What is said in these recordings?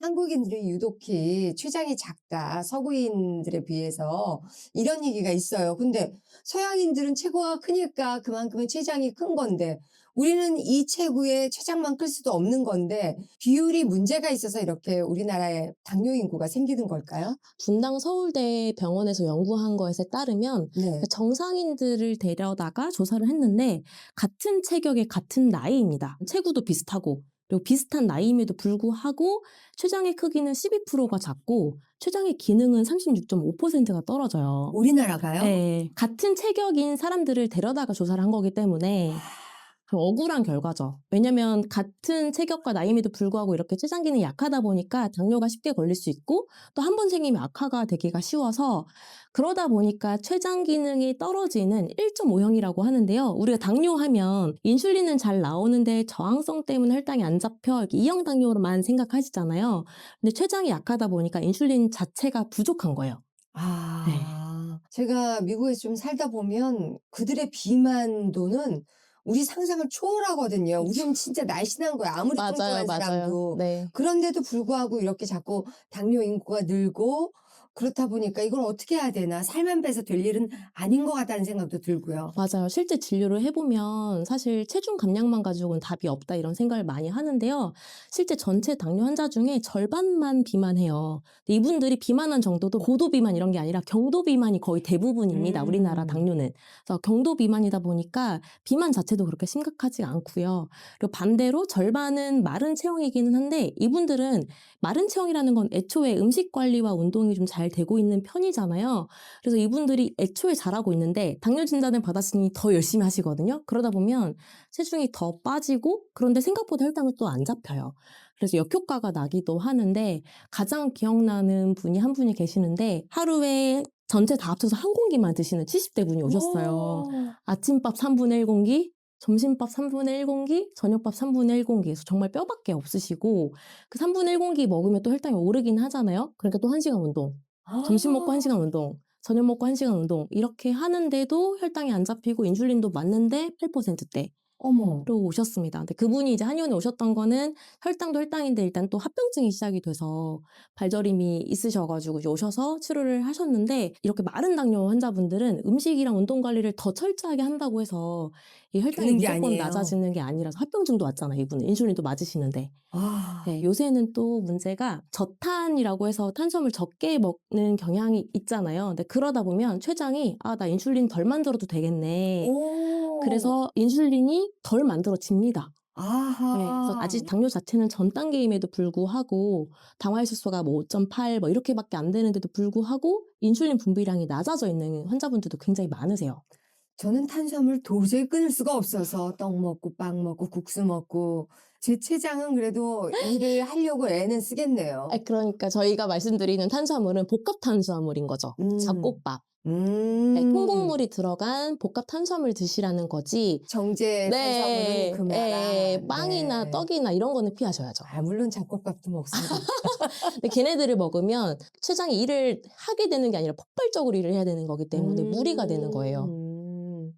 한국인들이 유독히 췌장이 작다, 서구인들에 비해서 이런 얘기가 있어요. 근데 서양인들은 체구가 크니까 그만큼의 췌장이 큰 건데 우리는 이 체구에 췌장만 클 수도 없는 건데 비율이 문제가 있어서 이렇게 우리나라에 당뇨 인구가 생기는 걸까요? 분당 서울대 병원에서 연구한 것에 따르면 네. 정상인들을 데려다가 조사를 했는데 같은 체격의 같은 나이입니다. 체구도 비슷하고 그리고 비슷한 나이임에도 불구하고 췌장의 크기는 12%가 작고 췌장의 기능은 36.5%가 떨어져요. 우리나라가요? 네, 같은 체격인 사람들을 데려다가 조사를 한 거기 때문에 억울한 결과죠. 왜냐면 같은 체격과 나이임에도 불구하고 이렇게 췌장 기능이 약하다 보니까 당뇨가 쉽게 걸릴 수 있고 또 한 번 생기면 악화가 되기가 쉬워서 그러다 보니까 췌장 기능이 떨어지는 1.5형이라고 하는데요. 우리가 당뇨하면 인슐린은 잘 나오는데 저항성 때문에 혈당이 안 잡혀 이렇게 2형 당뇨로만 생각하시잖아요. 근데 췌장이 약하다 보니까 인슐린 자체가 부족한 거예요. 네. 제가 미국에서 좀 살다 보면 그들의 비만도는 우리 상상을 초월하거든요. 우리는 진짜 날씬한 거야. 아무리 맞아요, 뚱뚱한 맞아요. 사람도. 네. 그런데도 불구하고 이렇게 자꾸 당뇨 인구가 늘고 그렇다 보니까 이걸 어떻게 해야 되나. 살만 빼서 될 일은 아닌 것 같다는 생각도 들고요. 맞아요. 실제 진료를 해보면 사실 체중 감량만 가지고는 답이 없다 이런 생각을 많이 하는데요. 실제 전체 당뇨 환자 중에 절반만 비만해요. 근데 이분들이 비만한 정도도 고도 비만 이런 게 아니라 경도 비만이 거의 대부분입니다. 우리나라 당뇨는. 그래서 경도 비만이다 보니까 비만 자체도 그렇게 심각하지 않고요. 그리고 반대로 절반은 마른 체형이기는 한데 이분들은 마른 체형이라는 건 애초에 음식 관리와 운동이 좀 잘 되고 있는 편이잖아요. 그래서 이분들이 애초에 잘하고 있는데 당뇨 진단을 받았으니 더 열심히 하시거든요. 그러다 보면 체중이 더 빠지고 그런데 생각보다 혈당은 또 안 잡혀요. 그래서 역효과가 나기도 하는데 가장 기억나는 분이 한 분이 계시는데 하루에 전체 다 합쳐서 한 공기만 드시는 70대 분이 오셨어요. 아침밥 3분의 1 공기, 점심밥 3분의 1 공기, 저녁밥 3분의 1 공기. 그래서 정말 뼈밖에 없으시고 그 3분의 1 공기 먹으면 또 혈당이 오르긴 하잖아요. 그러니까 또 1시간 운동. 점심 먹고 1시간 운동, 저녁 먹고 1시간 운동 이렇게 하는데도 혈당이 안 잡히고 인슐린도 맞는데 8%대. 어머. 로 오셨습니다. 근데 그분이 이제 한의원에 오셨던 거는 혈당도 혈당인데 일단 또 합병증이 시작이 돼서 발저림이 있으셔가지고 이제 오셔서 치료를 하셨는데 이렇게 마른 당뇨 환자분들은 음식이랑 운동 관리를 더 철저하게 한다고 해서 이 혈당이 되는 게 무조건 아니에요. 낮아지는 게 아니라서 합병증도 왔잖아요. 이분은 인슐린도 맞으시는데. 네, 요새는 또 문제가 저탄이라고 해서 탄수화물 적게 먹는 경향이 있잖아요. 근데 그러다 보면 췌장이 나 인슐린 덜 만들어도 되겠네. 그래서 인슐린이 덜 만들어집니다. 네, 그래서 아하. 아직 당뇨 자체는 전 단계임에도 불구하고 당화혈수소가 뭐 5.8 뭐 이렇게밖에 안 되는데도 불구하고 인슐린 분비량이 낮아져 있는 환자분들도 굉장히 많으세요. 저는 탄수화물 도저히 끊을 수가 없어서 떡 먹고 빵 먹고 국수 먹고 제 췌장은 그래도 일을 하려고 애는 쓰겠네요. 그러니까 저희가 말씀드리는 탄수화물은 복합 탄수화물인 거죠. 음. 잡곡밥. 네, 음. 통곡물이 들어간 복합 탄수화물 드시라는 거지. 정제 탄수화물은 네, 금하라. 빵이나 네. 떡이나 이런 거는 피하셔야죠. 물론 잡곡밥도 먹습니다. 근데 걔네들을 먹으면 췌장이 일을 하게 되는 게 아니라 폭발적으로 일을 해야 되는 거기 때문에 무리가 되는 거예요.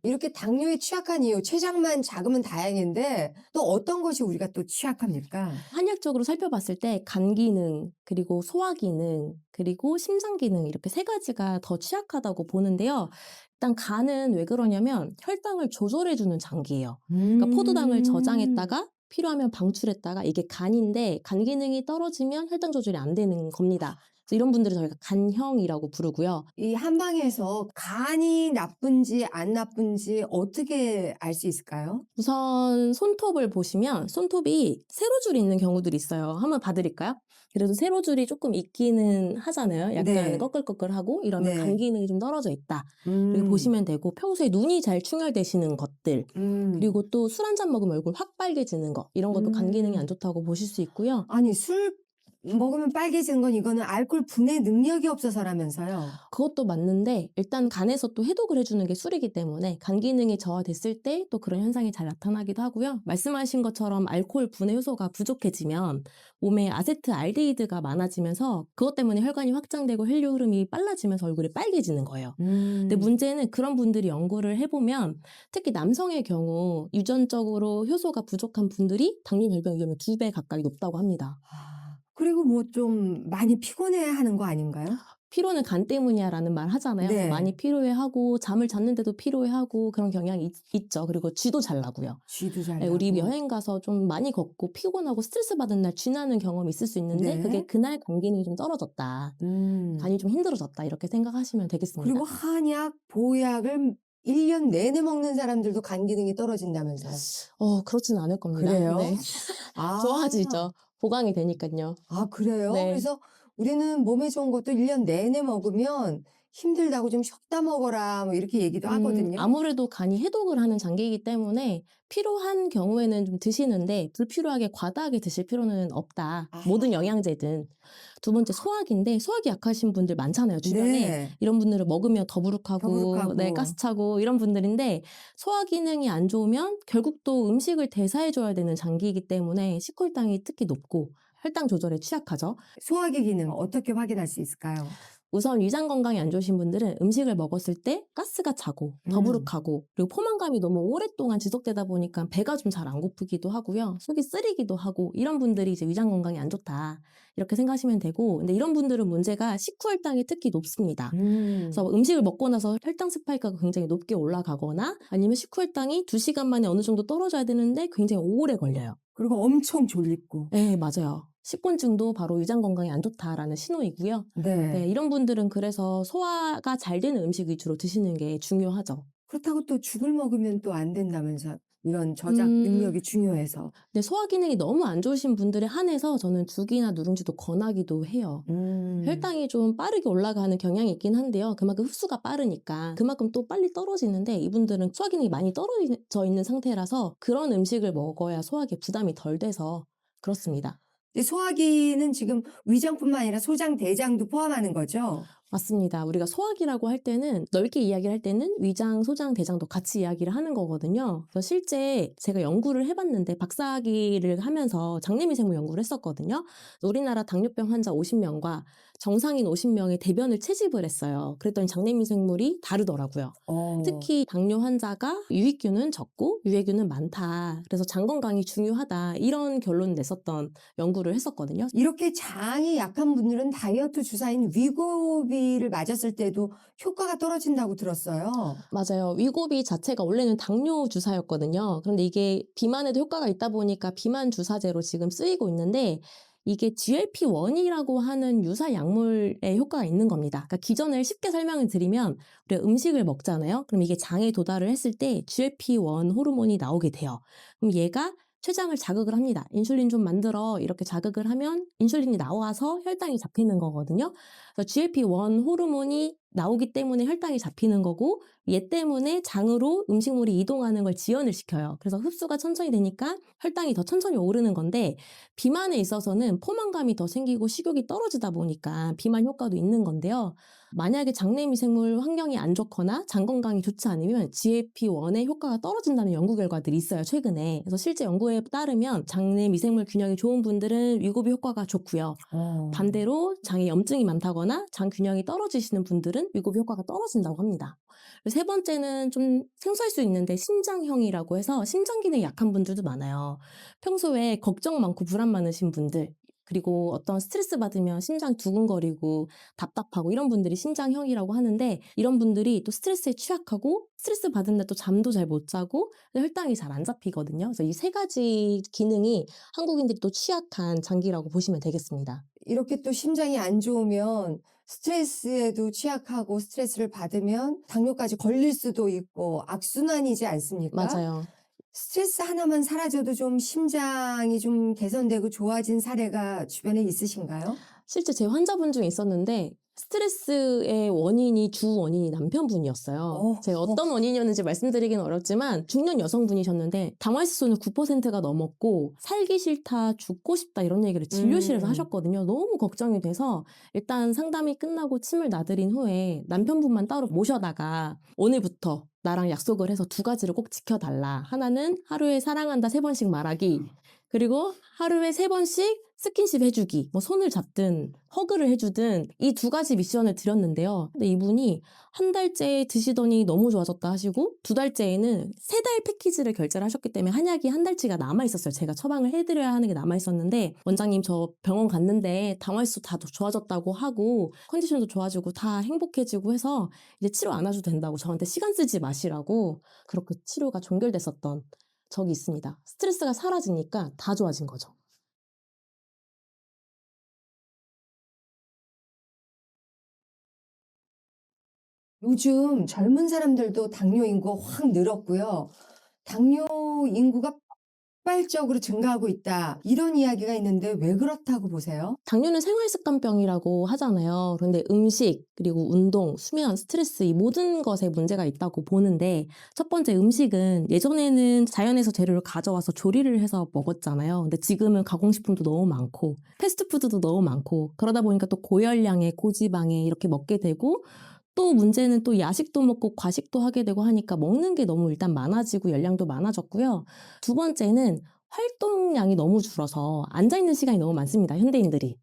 이렇게 당뇨에 취약한 이유, 췌장만 작으면 다행인데 또 어떤 것이 우리가 또 취약합니까? 한약적으로 살펴봤을 때 간 기능, 그리고 소화 기능, 그리고 심장 기능 이렇게 세 가지가 더 취약하다고 보는데요. 일단 간은 왜 그러냐면 혈당을 조절해주는 장기예요. 그러니까 포도당을 음. 저장했다가 필요하면 방출했다가 이게 간인데 간 기능이 떨어지면 혈당 조절이 안 되는 겁니다. 그래서 이런 분들을 저희가 간형이라고 부르고요. 이 한방에서 간이 나쁜지 안 나쁜지 어떻게 알 수 있을까요? 우선 손톱을 보시면 손톱이 세로줄이 있는 경우들이 있어요. 한번 봐드릴까요? 그래도 세로줄이 조금 있기는 하잖아요. 약간 네. 꺼끌꺼끌하고 이러면 간 네. 기능이 좀 떨어져 있다. 이렇게 음. 보시면 되고 평소에 눈이 잘 충혈되시는 것들 음. 그리고 또 술 한 잔 먹으면 얼굴 확 빨개지는 거 이런 것도 간 기능이 안 음. 좋다고 보실 수 있고요. 아니 술 먹으면 빨개지는 건 이거는 알코올 분해 능력이 없어서라면서요. 그것도 맞는데 일단 간에서 또 해독을 해주는 게 술이기 때문에 간 기능이 저하됐을 때 또 그런 현상이 잘 나타나기도 하고요. 말씀하신 것처럼 알코올 분해 효소가 부족해지면 몸에 아세트알데히드가 많아지면서 그것 때문에 혈관이 확장되고 혈류 흐름이 빨라지면서 얼굴이 빨개지는 거예요. 근데 음. 문제는 그런 분들이 연구를 해보면 특히 남성의 경우 유전적으로 효소가 부족한 분들이 당뇨 발병 위험이 2배 가까이 높다고 합니다. 그리고 뭐 좀 많이 피곤해하는 거 아닌가요? 피로는 간 때문이야라는 말 하잖아요. 그래서 네. 많이 피로해하고 잠을 잤는데도 피로해하고 그런 경향이 있죠. 그리고 쥐도 잘 나고요. 쥐도 잘 예, 우리 나고. 여행 가서 좀 많이 걷고 피곤하고 스트레스 받은 날 쥐 나는 경험이 있을 수 있는데 그게 네. 그날 간 기능이 좀 떨어졌다. 음. 간이 좀 힘들어졌다. 이렇게 생각하시면 되겠습니다. 그리고 한약, 보약을 1년 내내 먹는 사람들도 간 기능이 떨어진다면서요. 그렇지는 않을 겁니다. 그래요? 네. 아. 좋아지죠. 보강이 되니깐요. 아 그래요? 네. 그래서 우리는 몸에 좋은 것도 1년 내내 먹으면 힘들다고 "좀 쉬었다 먹어라." 뭐 이렇게 얘기도 하거든요. 아무래도 간이 해독을 하는 장기이기 때문에 필요한 경우에는 좀 드시는데 불필요하게 과다하게 드실 필요는 없다. 아. 모든 영양제든. 두 번째 소화기인데 소화기 약하신 분들 많잖아요, 주변에. 네. 이런 분들은 먹으면 더부룩하고 네, 더부룩하고. 가스차고 이런 분들인데 소화 기능이 안 좋으면 결국 또 음식을 대사해 줘야 되는 장기이기 때문에 식후혈당이 특히 높고 혈당 조절에 취약하죠. 소화기 기능 어떻게 확인할 수 있을까요? 우선 위장 건강이 안 좋으신 분들은 음식을 먹었을 때 가스가 차고 음. 더부룩하고 그리고 포만감이 너무 오랫동안 지속되다 보니까 배가 좀 잘 안 고프기도 하고요. 속이 쓰리기도 하고 이런 분들이 이제 위장 건강이 안 좋다. 이렇게 생각하시면 되고 근데 이런 분들은 문제가 식후혈당이 특히 높습니다. 그래서 음식을 먹고 나서 혈당 스파이크가 굉장히 높게 올라가거나 아니면 식후혈당이 2시간 만에 어느 정도 떨어져야 되는데 굉장히 오래 걸려요. 그리고 엄청 졸립고. 네, 맞아요. 식곤증도 바로 위장 건강에 안 좋다라는 신호이고요. 네, 네. 이런 분들은 그래서 소화가 잘 되는 음식 위주로 드시는 게 중요하죠. 그렇다고 또 죽을 먹으면 또 안 된다면서요. 이런 저장 음, 능력이 중요해서. 근데 소화 기능이 너무 안 좋으신 분들에 한해서 저는 죽이나 누룽지도 권하기도 해요. 음. 혈당이 좀 빠르게 올라가는 경향이 있긴 한데요. 그만큼 흡수가 빠르니까 그만큼 또 빨리 떨어지는데 이분들은 소화 기능이 많이 떨어져 있는 상태라서 그런 음식을 먹어야 소화기에 부담이 덜 돼서 그렇습니다. 근데 소화기는 지금 위장뿐만 아니라 소장, 대장도 포함하는 거죠? 맞습니다. 우리가 소화기라고 할 때는 넓게 이야기를 할 때는 위장, 소장, 대장도 같이 이야기를 하는 거거든요. 그래서 실제 제가 연구를 해봤는데 박사학위를 하면서 장내미생물 연구를 했었거든요. 우리나라 당뇨병 환자 50명과 정상인 50명의 대변을 채집을 했어요. 그랬더니 장내미생물이 다르더라고요. 어. 특히 당뇨 환자가 유익균은 적고 유해균은 많다. 그래서 장 건강이 중요하다. 이런 결론을 냈었던 연구를 했었거든요. 이렇게 장이 약한 분들은 다이어트 주사인 위고비를 맞았을 때도 효과가 떨어진다고 들었어요. 맞아요. 위고비 자체가 원래는 당뇨 주사였거든요. 그런데 이게 비만에도 효과가 있다 보니까 비만 주사제로 지금 쓰이고 있는데 이게 GLP-1이라고 하는 유사 약물의 효과가 있는 겁니다. 그러니까 기전을 쉽게 설명을 드리면 우리가 음식을 먹잖아요. 그럼 이게 장에 도달을 했을 때 GLP-1 호르몬이 나오게 돼요. 그럼 얘가 췌장을 자극을 합니다. 인슐린 좀 만들어 이렇게 자극을 하면 인슐린이 나와서 혈당이 잡히는 거거든요. 그래서 GLP-1 호르몬이 나오기 때문에 혈당이 잡히는 거고 얘 때문에 장으로 음식물이 이동하는 걸 지연을 시켜요. 그래서 흡수가 천천히 되니까 혈당이 더 천천히 오르는 건데 비만에 있어서는 포만감이 더 생기고 식욕이 떨어지다 보니까 비만 효과도 있는 건데요. 만약에 장내 미생물 환경이 안 좋거나 장 건강이 좋지 않으면 GLP-1의 효과가 떨어진다는 연구 결과들이 있어요, 최근에. 그래서 실제 연구에 따르면 장내 미생물 균형이 좋은 분들은 위고비 효과가 좋고요. 어. 반대로 장에 염증이 많다거나 장 균형이 떨어지시는 분들은 위고비 효과가 떨어진다고 합니다. 세 번째는 좀 생소할 수 있는데 심장형이라고 해서 심장 기능이 약한 분들도 많아요. 평소에 걱정 많고 불안 많으신 분들 그리고 어떤 스트레스 받으면 심장 두근거리고 답답하고 이런 분들이 심장형이라고 하는데 이런 분들이 또 스트레스에 취약하고 스트레스 받은 날 또 잠도 잘 못 자고 혈당이 잘 안 잡히거든요. 그래서 이 세 가지 기능이 한국인들이 또 취약한 장기라고 보시면 되겠습니다. 이렇게 또 심장이 안 좋으면 스트레스에도 취약하고 스트레스를 받으면 당뇨까지 걸릴 수도 있고 악순환이지 않습니까? 맞아요. 스트레스 하나만 사라져도 좀 심장이 좀 개선되고 좋아진 사례가 주변에 있으신가요? 실제 제 환자분 중에 있었는데 스트레스의 원인이 주 원인이 남편분이었어요. 어. 제가 어떤 원인이었는지 말씀드리기는 어렵지만 중년 여성분이셨는데 당화지수는 9%가 넘었고 살기 싫다, 죽고 싶다 이런 얘기를 진료실에서 음. 하셨거든요. 너무 걱정이 돼서 일단 상담이 끝나고 침을 놔드린 후에 남편분만 따로 모셔다가 오늘부터 나랑 약속을 해서 2가지를 꼭 지켜달라. 하나는 하루에 사랑한다 3번씩 말하기. 그리고 하루에 3번씩 스킨십 해주기, 뭐 손을 잡든 허그를 해주든 이 두 가지 미션을 드렸는데요. 근데 이분이 한 달째 드시더니 너무 좋아졌다 하시고 두 달째에는 3달 패키지를 결제를 하셨기 때문에 한약이 한 달치가 남아있었어요. 제가 처방을 해드려야 하는 게 남아있었는데 원장님 저 병원 갔는데 당화혈수 다 좋아졌다고 하고 컨디션도 좋아지고 다 행복해지고 해서 이제 치료 안 하셔도 된다고 저한테 시간 쓰지 마시라고 그렇게 치료가 종결됐었던 적이 있습니다. 스트레스가 사라지니까 다 좋아진 거죠. 요즘 젊은 사람들도 당뇨 인구가 확 늘었고요. 당뇨 인구가 폭발적으로 증가하고 있다. 이런 이야기가 있는데 왜 그렇다고 보세요? 당뇨는 생활습관병이라고 하잖아요. 그런데 음식, 그리고 운동, 수면, 스트레스 이 모든 것에 문제가 있다고 보는데 첫 번째 음식은 예전에는 자연에서 재료를 가져와서 조리를 해서 먹었잖아요. 근데 지금은 가공식품도 너무 많고 패스트푸드도 너무 많고 그러다 보니까 또 고열량에 고지방에 이렇게 먹게 되고 또 문제는 또 야식도 먹고 과식도 하게 되고 하니까 먹는 게 너무 일단 많아지고 열량도 많아졌고요. 두 번째는 활동량이 너무 줄어서 앉아있는 시간이 너무 많습니다. 현대인들이.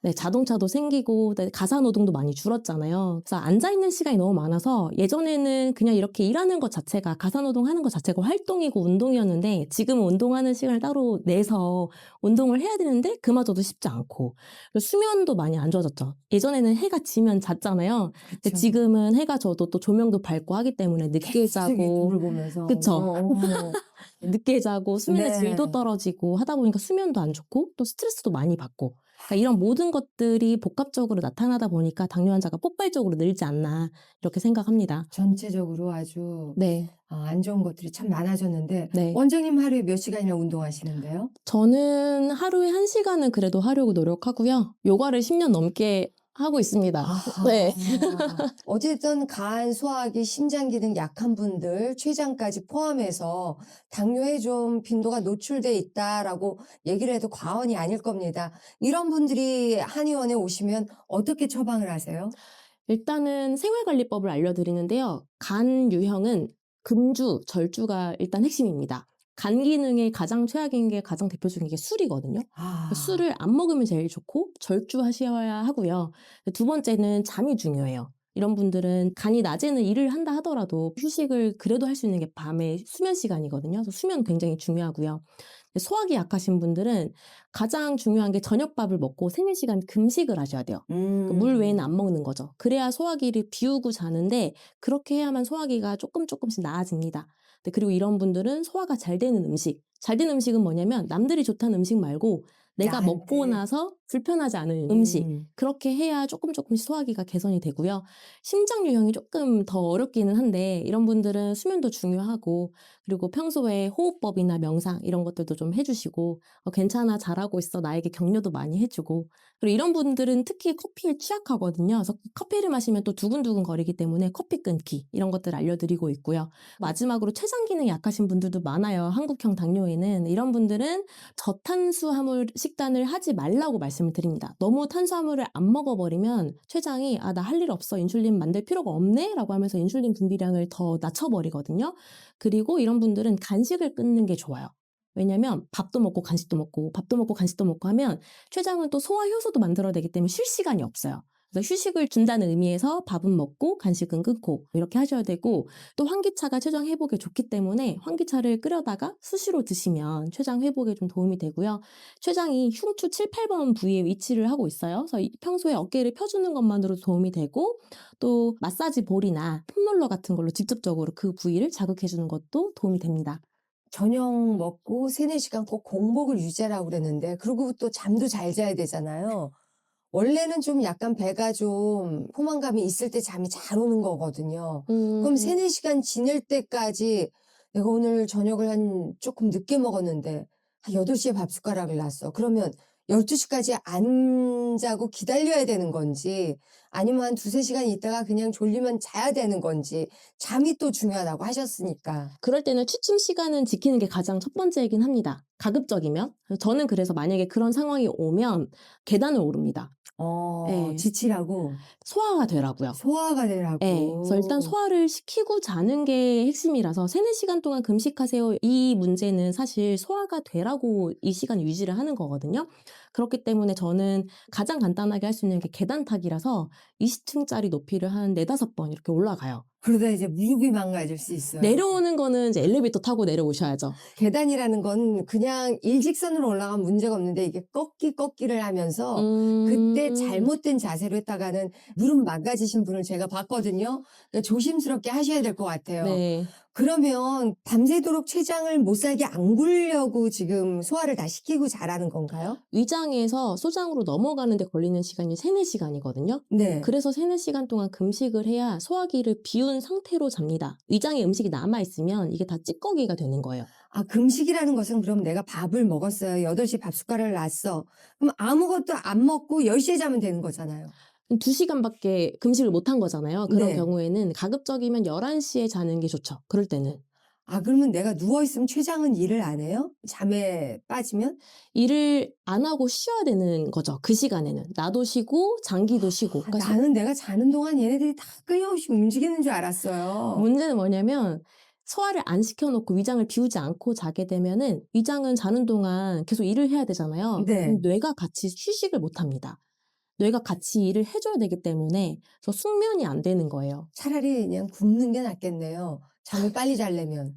네, 자동차도 생기고 가사노동도 많이 줄었잖아요. 그래서 앉아있는 시간이 너무 많아서 예전에는 그냥 이렇게 일하는 것 자체가 가사노동 하는 것 자체가 활동이고 운동이었는데 지금은 운동하는 시간을 따로 내서 운동을 해야 되는데 그마저도 쉽지 않고 그리고 수면도 많이 안 좋아졌죠. 예전에는 해가 지면 잤잖아요. 근데 그쵸. 지금은 해가 져도 또 조명도 밝고 하기 때문에 늦게 계속 자고 유튜브를 보면서. 그쵸. 늦게 자고 수면의 질도 네. 떨어지고 하다 보니까 수면도 안 좋고 또 스트레스도 많이 받고 그러니까 이런 모든 것들이 복합적으로 나타나다 보니까 당뇨 환자가 폭발적으로 늘지 않나 이렇게 생각합니다. 전체적으로 아주 네, 안 좋은 것들이 참 많아졌는데 네. 원장님 하루에 몇 시간이나 운동하시는데요? 저는 하루에 1시간은 그래도 하려고 노력하고요. 요가를 10년 넘게 하고 있습니다. 아하. 네. 어쨌든 간, 소화기, 심장 기능 약한 분들, 췌장까지 포함해서 당뇨에 좀 빈도가 노출돼 있다라고 얘기를 해도 과언이 아닐 겁니다. 이런 분들이 한의원에 오시면 어떻게 처방을 하세요? 일단은 생활관리법을 알려드리는데요. 간 유형은 금주, 절주가 일단 핵심입니다. 간 기능에 가장 최악인 게 가장 대표적인 게 술이거든요. 아, 술을 안 먹으면 제일 좋고 절주하셔야 하고요. 두 번째는 잠이 중요해요. 이런 분들은 간이 낮에는 일을 한다 하더라도 휴식을 그래도 할 수 있는 게 밤에 수면 시간이거든요. 그래서 수면 굉장히 중요하고요. 소화기 약하신 분들은 가장 중요한 게 저녁밥을 먹고 3-4시간 금식을 하셔야 돼요. 그물 외에는 안 먹는 거죠. 그래야 소화기를 비우고 자는데 그렇게 해야만 소화기가 조금씩 나아집니다. 그리고 이런 분들은 소화가 잘 되는 음식, 잘 되는 음식은 뭐냐면 남들이 좋다는 음식 말고 내가 먹고 나한테. 나서 불편하지 않은 음식, 그렇게 해야 조금씩 소화기가 개선이 되고요. 심장 유형이 조금 더 어렵기는 한데 이런 분들은 수면도 중요하고 그리고 평소에 호흡법이나 명상 이런 것들도 좀 해주시고 괜찮아 잘하고 있어 나에게 격려도 많이 해주고 그리고 이런 분들은 특히 커피에 취약하거든요. 그래서 커피를 마시면 또 두근두근 거리기 때문에 커피 끊기 이런 것들 알려드리고 있고요. 마지막으로 췌장 기능이 약하신 분들도 많아요. 한국형 당뇨에는 이런 분들은 저탄수화물 식단을 하지 말라고 말씀을 드립니다. 너무 탄수화물을 안 먹어버리면 췌장이 나 할 일 없어 인슐린 만들 필요가 없네 라고 하면서 인슐린 분비량을 더 낮춰버리거든요. 그리고 이런 분들은 간식을 끊는 게 좋아요. 왜냐면 밥도 먹고 간식도 먹고 밥도 먹고 간식도 먹고 하면 췌장은 또 소화 효소도 만들어내기 때문에 쉴 시간이 없어요. 그래서 휴식을 준다는 의미에서 밥은 먹고 간식은 끊고 이렇게 하셔야 되고 또 환기차가 췌장 회복에 좋기 때문에 환기차를 끓여다가 수시로 드시면 췌장 회복에 좀 도움이 되고요. 췌장이 흉추 7, 8번 부위에 위치를 하고 있어요. 그래서 평소에 어깨를 펴주는 것만으로도 도움이 되고 또 마사지 볼이나 폼롤러 같은 걸로 직접적으로 그 부위를 자극해주는 것도 도움이 됩니다. 저녁 먹고 3-4시간 꼭 공복을 유지하라고 그랬는데 그리고 또 잠도 잘 자야 되잖아요. 원래는 좀 약간 배가 좀 포만감이 있을 때 잠이 잘 오는 거거든요. 그럼 음. 3-4시간 지날 때까지 내가 오늘 저녁을 조금 늦게 먹었는데 한 8시에 밥숟가락을 놨어. 그러면 12시까지 안 안 자고 기다려야 되는 건지 아니면 한 두세 시간 있다가 그냥 졸리면 자야 되는 건지 잠이 또 중요하다고 하셨으니까. 그럴 때는 취침 시간은 지키는 게 가장 첫 번째이긴 합니다. 가급적이면. 저는 그래서 만약에 그런 상황이 오면 계단을 오릅니다. 예. 지치라고 소화가 되라고요. 소화가 예. 그래서 일단 되라고. 소화를 시키고 자는 게 핵심이라서 3-4시간 동안 금식하세요. 이 문제는 사실 소화가 되라고 이 시간을 유지를 하는 거거든요. 그렇기 때문에 저는 가장 간단하게 할 수 있는 게 계단 타기라서 20층짜리 높이를 한 4-5번 이렇게 올라가요. 그러다 이제 무릎이 망가질 수 있어요. 내려오는 거는 이제 엘리베이터 타고 내려오셔야죠. 계단이라는 건 그냥 일직선으로 올라가면 문제가 없는데 이게 꺾기를 하면서 그때 음. 잘못된 자세로 했다가는 무릎 망가지신 분을 제가 봤거든요. 그러니까 조심스럽게 하셔야 될 것 같아요. 네. 그러면 밤새도록 췌장을 못 살게 안 굴려고 지금 소화를 다 시키고 자라는 건가요? 위장에서 소장으로 넘어가는 데 걸리는 시간이 3-4시간이거든요. 네. 그래서 3-4시간 동안 금식을 해야 소화기를 비운 상태로 잡니다. 위장에 음식이 남아있으면 이게 다 찌꺼기가 되는 거예요. 아, 금식이라는 것은 그럼 내가 밥을 먹었어요. 8시 밥 숟가락을 놨어. 그럼 아무것도 안 먹고 10시에 자면 되는 거잖아요. 2시간밖에 금식을 못한 거잖아요. 그런 네. 경우에는 가급적이면 11시에 자는 게 좋죠. 그럴 때는. 아, 그러면 내가 누워있으면 췌장은 일을 안 해요? 잠에 빠지면? 일을 안 하고 쉬어야 되는 거죠. 그 시간에는. 나도 쉬고 장기도 쉬고. 아, 그러니까 나는 내가 자는 동안 얘네들이 다 끊임없이 움직이는 줄 알았어요. 문제는 뭐냐면 소화를 안 시켜놓고 위장을 비우지 않고 자게 되면은 위장은 자는 동안 계속 일을 해야 되잖아요. 네. 그럼 뇌가 같이 휴식을 못 합니다. 뇌가 같이 일을 해줘야 되기 때문에 저 숙면이 안 되는 거예요. 차라리 그냥 굶는 게 낫겠네요. 잠을 빨리 자려면.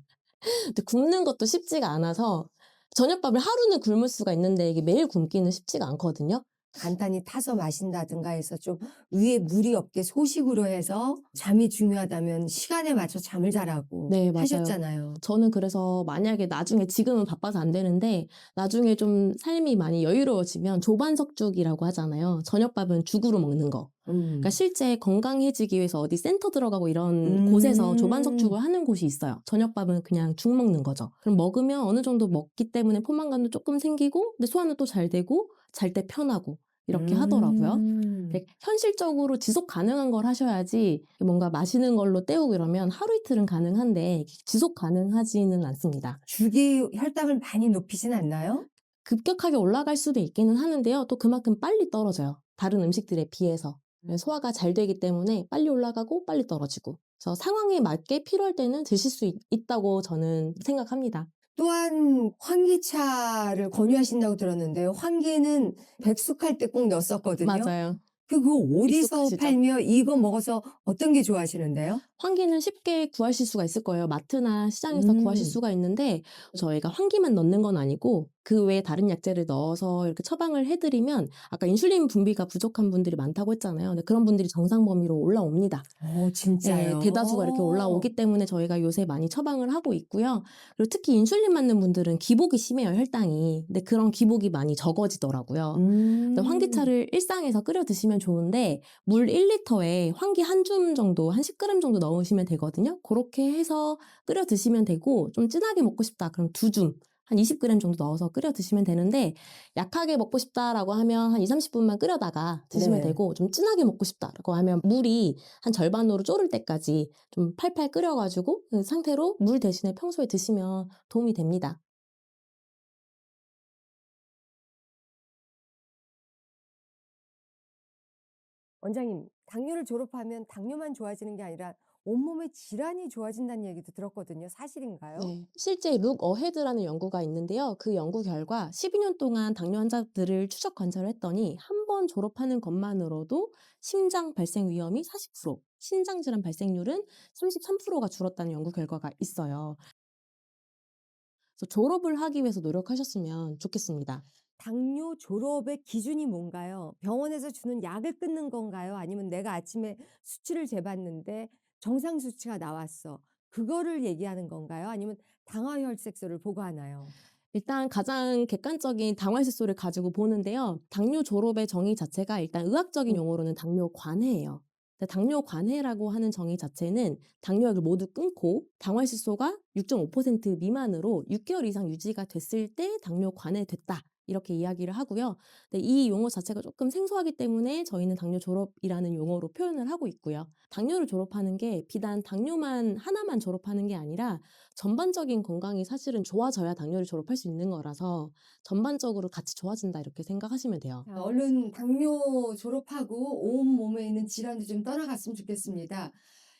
근데 굶는 것도 쉽지가 않아서 저녁밥을 하루는 굶을 수가 있는데 이게 매일 굶기는 쉽지가 않거든요. 간단히 타서 마신다든가 해서 좀 위에 무리 없게 소식으로 해서 잠이 중요하다면 시간에 맞춰 잠을 자라고 네, 맞아요. 하셨잖아요. 저는 그래서 만약에 나중에 지금은 바빠서 안 되는데 나중에 좀 삶이 많이 여유로워지면 조반석죽이라고 하잖아요. 저녁밥은 죽으로 먹는 거. 그러니까 실제 건강해지기 위해서 어디 센터 들어가고 이런 곳에서 조반석죽을 하는 곳이 있어요. 저녁밥은 그냥 죽 먹는 거죠. 그럼 먹으면 어느 정도 먹기 때문에 포만감도 조금 생기고 근데 소화는 또 잘 되고 잘 때 편하고 이렇게 하더라고요. 근데 현실적으로 지속 가능한 걸 하셔야지 뭔가 마시는 걸로 때우고 이러면 하루 이틀은 가능한데 지속 가능하지는 않습니다. 죽이 혈당을 많이 높이진 않나요? 급격하게 올라갈 수도 있기는 하는데요. 또 그만큼 빨리 떨어져요. 다른 음식들에 비해서. 소화가 잘 되기 때문에 빨리 올라가고 빨리 떨어지고. 그래서 상황에 맞게 필요할 때는 드실 수 있다고 저는 생각합니다. 또한 환기차를 권유하신다고 들었는데요. 환기는 백숙할 때 꼭 넣었었거든요. 맞아요. 그거 어디서 익숙하시죠? 팔며 이거 먹어서 어떤 게 좋아하시는데요? 환기는 쉽게 구하실 수가 있을 거예요. 마트나 시장에서 구하실 음. 수가 있는데 저희가 환기만 넣는 건 아니고 그 외에 다른 약재를 넣어서 이렇게 처방을 해드리면 아까 인슐린 분비가 부족한 분들이 많다고 했잖아요. 근데 그런 분들이 정상 범위로 올라옵니다. 예, 진짜요? 대다수가 이렇게 올라오기 때문에 저희가 요새 많이 처방을 하고 있고요. 그리고 특히 인슐린 맞는 분들은 기복이 심해요, 혈당이. 근데 그런 기복이 많이 적어지더라고요. 근데 환기차를 일상에서 끓여 드시면 좋은데 물 1리터에 환기 한 줌 정도, 한 10g 정도 넣으시면 되거든요. 그렇게 해서 끓여 드시면 되고 좀 진하게 먹고 싶다 그럼 2줌, 한 20g 정도 넣어서 끓여 드시면 되는데 약하게 먹고 싶다라고 하면 한 20-30분만 끓여다가 드시면 네. 되고 좀 진하게 먹고 싶다라고 하면 물이 한 절반으로 졸을 때까지 좀 팔팔 끓여가지고 그 상태로 물 대신에 평소에 드시면 도움이 됩니다. 원장님, 당뇨를 졸업하면 당뇨만 좋아지는 게 아니라 온몸의 질환이 좋아진다는 얘기도 들었거든요. 사실인가요? 네. 실제 룩 어헤드라는 연구가 있는데요. 그 연구 결과 12년 동안 당뇨 환자들을 추적 관찰을 했더니 한 번 졸업하는 것만으로도 심장 발생 위험이 40%, 신장 질환 발생률은 33%가 줄었다는 연구 결과가 있어요. 그래서 졸업을 하기 위해서 노력하셨으면 좋겠습니다. 당뇨 졸업의 기준이 뭔가요? 병원에서 주는 약을 끊는 건가요? 아니면 내가 아침에 수치를 재봤는데 정상 수치가 나왔어. 그거를 얘기하는 건가요? 아니면 당화혈색소를 보고하나요? 일단 가장 객관적인 당화혈색소를 가지고 보는데요. 당뇨 졸업의 정의 자체가 일단 의학적인 음. 용어로는 당뇨 관해예요. 근데 당뇨 관해라고 하는 정의 자체는 당뇨약을 모두 끊고 당화혈색소가 6.5% 미만으로 6개월 이상 유지가 됐을 때 당뇨 관해됐다. 이렇게 이야기를 하고요. 네, 이 용어 자체가 조금 생소하기 때문에 저희는 당뇨 졸업이라는 용어로 표현을 하고 있고요. 당뇨를 졸업하는 게 비단 당뇨만 하나만 졸업하는 게 아니라 전반적인 건강이 사실은 좋아져야 당뇨를 졸업할 수 있는 거라서 전반적으로 같이 좋아진다 이렇게 생각하시면 돼요. 자, 얼른 당뇨 졸업하고 온 몸에 있는 질환도 좀 떠나갔으면 좋겠습니다.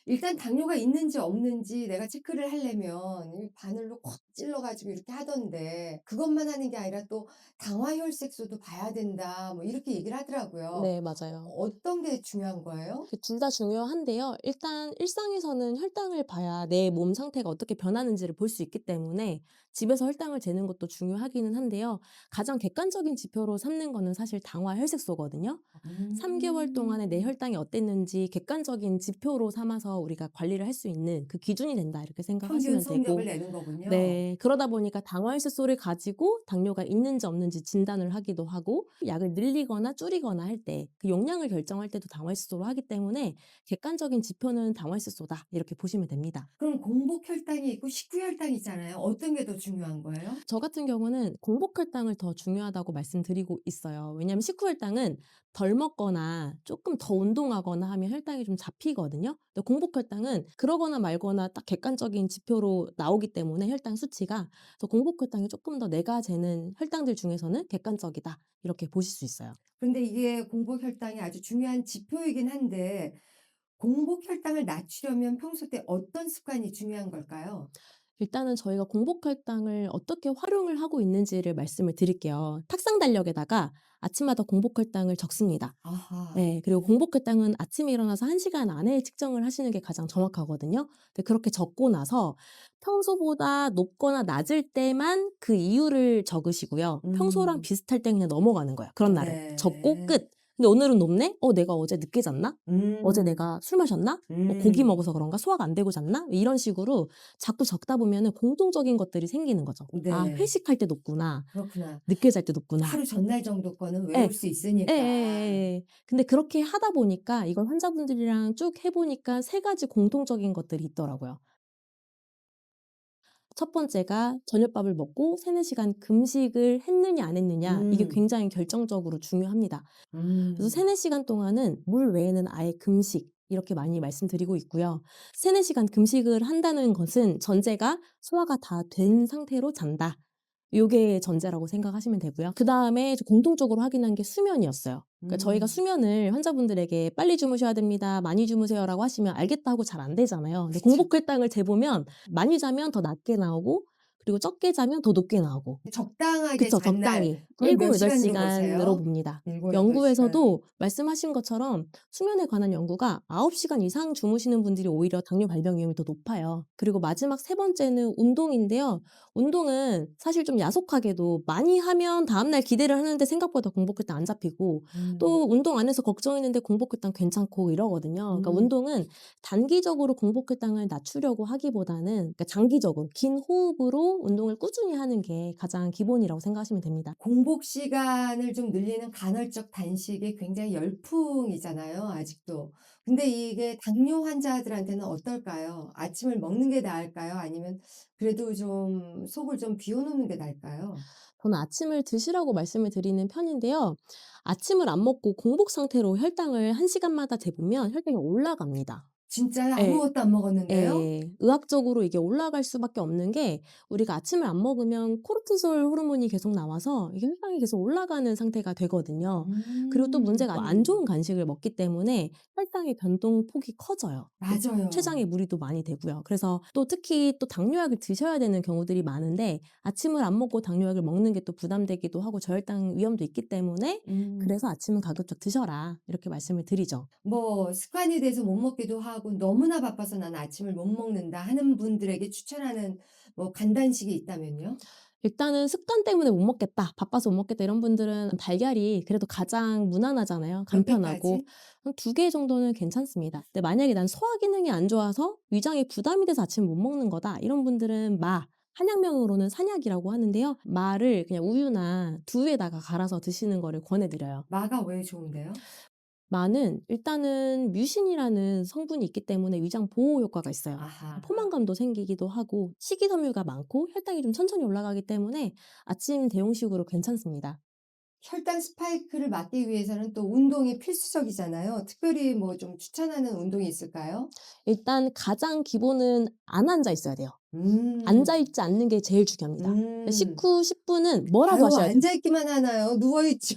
일단 당뇨가 있는지 없는지 내가 체크를 하려면 이 바늘로 콕 찔러가지고 이렇게 하던데 그것만 하는 게 아니라 또 당화혈색소도 봐야 된다. 뭐 이렇게 얘기를 하더라고요. 네, 맞아요. 어떤 게 중요한 거예요? 둘 다 중요한데요. 일단 일상에서는 혈당을 봐야 내 몸 상태가 어떻게 변하는지를 볼 수 있기 때문에 집에서 혈당을 재는 것도 중요하기는 한데요. 가장 객관적인 지표로 삼는 거는 사실 당화혈색소거든요. 3개월 동안에 내 음. 혈당이 어땠는지 객관적인 지표로 삼아서 우리가 관리를 할 수 있는 그 기준이 된다 이렇게 평균 생각하시면 속력을 되고, 내는 거군요. 네, 그러다 보니까 당화혈색소를 가지고 당뇨가 있는지 없는지 진단을 하기도 하고 약을 늘리거나 줄이거나 할 때 그 용량을 결정할 때도 당화혈색소로 하기 때문에 객관적인 지표는 당화혈색소다 이렇게 보시면 됩니다. 그럼 공복 혈당이 있고 식후 혈당이 있잖아요. 어떤 게 더 중요한 거예요? 저 같은 경우는 공복 혈당을 더 중요하다고 말씀드리고 있어요. 왜냐하면 식후 혈당은 덜 먹거나 조금 더 운동하거나 하면 혈당이 좀 잡히거든요. 근데 공복 혈당은 그러거나 말거나 딱 객관적인 지표로 나오기 때문에 혈당 수치가, 그래서 공복 혈당이 조금 더 내가 재는 혈당들 중에서는 객관적이다 이렇게 보실 수 있어요. 근데 이게 공복 혈당이 아주 중요한 지표이긴 한데 공복 혈당을 낮추려면 평소 때 어떤 습관이 중요한 걸까요? 일단은 저희가 공복 혈당을 어떻게 활용을 하고 있는지를 말씀을 드릴게요. 탁상 달력에다가 아침마다 공복 혈당을 적습니다. 아하. 네, 그리고 공복 혈당은 아침에 일어나서 1시간 안에 측정을 하시는 게 가장 정확하거든요. 근데 그렇게 적고 나서 평소보다 높거나 낮을 때만 그 이유를 적으시고요. 평소랑 음. 비슷할 때 그냥 넘어가는 거예요. 그런 날은. 적고 네. 끝. 근데 오늘은 높네? 내가 어제 늦게 잤나? 어제 음. 내가 술 마셨나? 고기 음. 먹어서 그런가? 소화가 안 되고 잤나? 이런 식으로 자꾸 적다 보면은 공통적인 것들이 생기는 거죠. 아, 네. 회식할 때 높구나. 그렇구나. 늦게 잘 때 높구나. 하루 전날 정도 거는 외울 예. 수 있으니까. 예예예. 근데 그렇게 하다 보니까 이걸 환자분들이랑 쭉 해 보니까 3가지 공통적인 것들이 있더라고요. 첫 번째가 저녁밥을 먹고 3-4시간 금식을 했느냐 안 했느냐, 이게 음. 굉장히 결정적으로 중요합니다. 그래서 음. 3-4시간 동안은 물 외에는 아예 금식 이렇게 많이 말씀드리고 있고요. 3-4시간 금식을 한다는 것은 전제가 소화가 다 된 상태로 잔다. 요게 전제라고 생각하시면 되고요. 그다음에 공통적으로 확인한 게 수면이었어요. 그러니까 저희가 음. 수면을 환자분들에게 "빨리 주무셔야 됩니다. 많이 주무세요."라고 하시면 알겠다 하고 잘 안 되잖아요. 근데 그쵸. 공복 혈당을 재보면 많이 자면 더 낮게 나오고, 그리고 적게 자면 더 높게 나오고. 적당하게 그쵸. 잔 날 적당히 그걸 몇 7-8 시간으로 시간으로 보세요? 봅니다. 7-8 시간. 연구에서도 말씀하신 것처럼 수면에 관한 연구가 9시간 이상 주무시는 분들이 오히려 당뇨 발병 위험이 더 높아요. 그리고 마지막 세 번째는 운동인데요. 운동은 사실 좀 야속하게도 많이 하면 다음날 기대를 하는데 생각보다 공복혈당 안 잡히고, 음. 또 운동 안 해서 걱정했는데 공복혈당 괜찮고 이러거든요. 그러니까 음. 운동은 단기적으로 공복혈당을 낮추려고 하기보다는, 그러니까 장기적으로 긴 호흡으로 운동을 꾸준히 하는 게 가장 기본이라고 생각하시면 됩니다. 공복 시간을 좀 늘리는 간헐적 단식이 굉장히 열풍이잖아요, 아직도. 근데 이게 당뇨 환자들한테는 어떨까요? 아침을 먹는 게 나을까요? 아니면 그래도 좀 속을 좀 비워 놓는 게 나을까요? 저는 아침을 드시라고 말씀을 드리는 편인데요. 아침을 안 먹고 공복 상태로 혈당을 1시간마다 재보면 혈당이 올라갑니다. 진짜요? 예. 아무것도 안 먹었는데요? 예. 의학적으로 이게 올라갈 수밖에 없는 게, 우리가 아침을 안 먹으면 코르티솔 호르몬이 계속 나와서 이게 혈당이 계속 올라가는 상태가 되거든요. 그리고 또 문제가 안 음. 좋은 간식을 먹기 때문에 혈당의 변동폭이 커져요. 또 맞아요. 췌장에 무리도 많이 되고요. 그래서 또 특히 또 당뇨약을 드셔야 되는 경우들이 많은데 아침을 안 먹고 당뇨약을 먹는 게 또 부담되기도 하고 저혈당 위험도 있기 때문에, 음. 그래서 "아침은 가급적 드셔라." 이렇게 말씀을 드리죠. 뭐 습관이 돼서 못 먹기도 하고 너무나 바빠서 '나는 아침을 못 먹는다.' 하는 분들에게 추천하는 뭐 간단식이 있다면요? 일단은 '습관 때문에 못 먹겠다. 바빠서 못 먹겠다.' 이런 분들은 달걀이 그래도 가장 무난하잖아요. 몇 간편하고. 개까지? 한 2개 정도는 괜찮습니다. 근데 만약에 '난 소화 기능이 안 좋아서 위장에 부담이 돼서 아침을 못 먹는 거다.' 이런 분들은 한약명으로는 산약이라고 하는데요. 마를 그냥 우유나 두유에다가 갈아서 드시는 거를 권해 드려요. 마가 왜 좋은데요? 마는 일단은 뮤신이라는 성분이 있기 때문에 위장 보호 효과가 있어요. 아하. 포만감도 생기기도 하고 식이섬유가 많고 혈당이 좀 천천히 올라가기 때문에 아침 대용식으로 괜찮습니다. 혈당 스파이크를 막기 위해서는 또 운동이 필수적이잖아요. 특별히 뭐 좀 추천하는 운동이 있을까요? 일단 가장 기본은 안 앉아 있어야 돼요. 음. 앉아 있지 않는 게 제일 중요합니다. 음. 식후 10분은 뭐라도 아유, 하셔야 돼요. 앉아 있기만 하나요? 누워 있죠.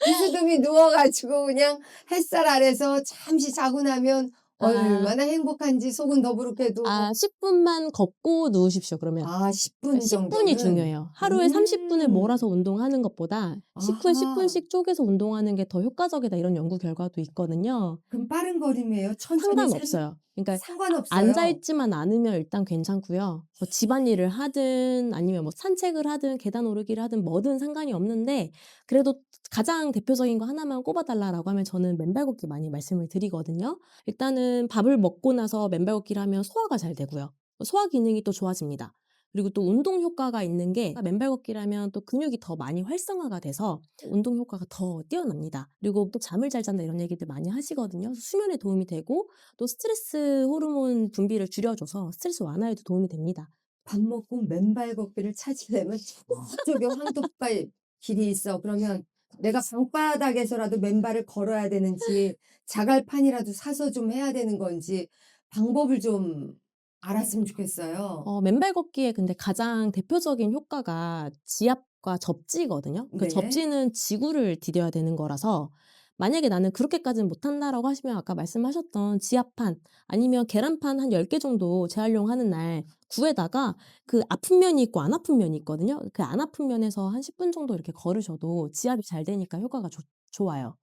비스듬히 누워 가지고 그냥 햇살 아래서 잠시 자고 나면 아. 얼마나 행복한지 속은 더부룩해도. 10 분만 걷고 누우십시오 그러면. 아, 10 그러니까 분 10 분이 정도는. 중요해요. 하루에 30 분을 음. 몰아서 운동하는 것보다 식후에 10 아하. 분씩 쪼개서 운동하는 게 더 효과적이다 이런 연구 결과도 있거든요. 그럼 빠른 걸음이에요? 천천히 상관없어요. 그러니까 앉아 상관없어요? 있지만 않으면 일단 괜찮고요. 뭐 집안일을 하든 아니면 뭐 산책을 하든 계단 오르기를 하든 뭐든 상관이 없는데 그래도 가장 대표적인 거 하나만 꼽아 달라라고 하면 저는 맨발 걷기 많이 말씀을 드리거든요. 일단은 밥을 먹고 나서 맨발 걷기를 하면 소화가 잘 되고요. 소화 기능이 또 좋아집니다. 그리고 또 운동 효과가 있는 게 맨발 걷기를 하면 또 근육이 더 많이 활성화가 돼서 운동 효과가 더 뛰어납니다. 그리고 또 잠을 잘 잔다 이런 얘기들 많이 하시거든요. 수면에 도움이 되고 또 스트레스 호르몬 분비를 줄여줘서 스트레스 완화에도 도움이 됩니다. 밥 먹고 맨발 걷기를 찾으려면 저쪽에 황토발 길이 있어. 그러면 내가 방바닥에서라도 맨발을 걸어야 되는지 자갈판이라도 사서 좀 해야 되는 건지 방법을 좀 알았으면 좋겠어요. 맨발 걷기에 근데 가장 대표적인 효과가 지압과 접지거든요. 그 네. 접지는 지구를 디뎌야 되는 거라서 만약에 나는 그렇게까지는 못한다라고 하시면 아까 말씀하셨던 지압판 아니면 계란판 한 10개 정도 재활용하는 날 구에다가 그 아픈 면이 있고 안 아픈 면이 있거든요. 그 안 아픈 면에서 한 10분 정도 이렇게 걸으셔도 지압이 잘 되니까 효과가 좋아요.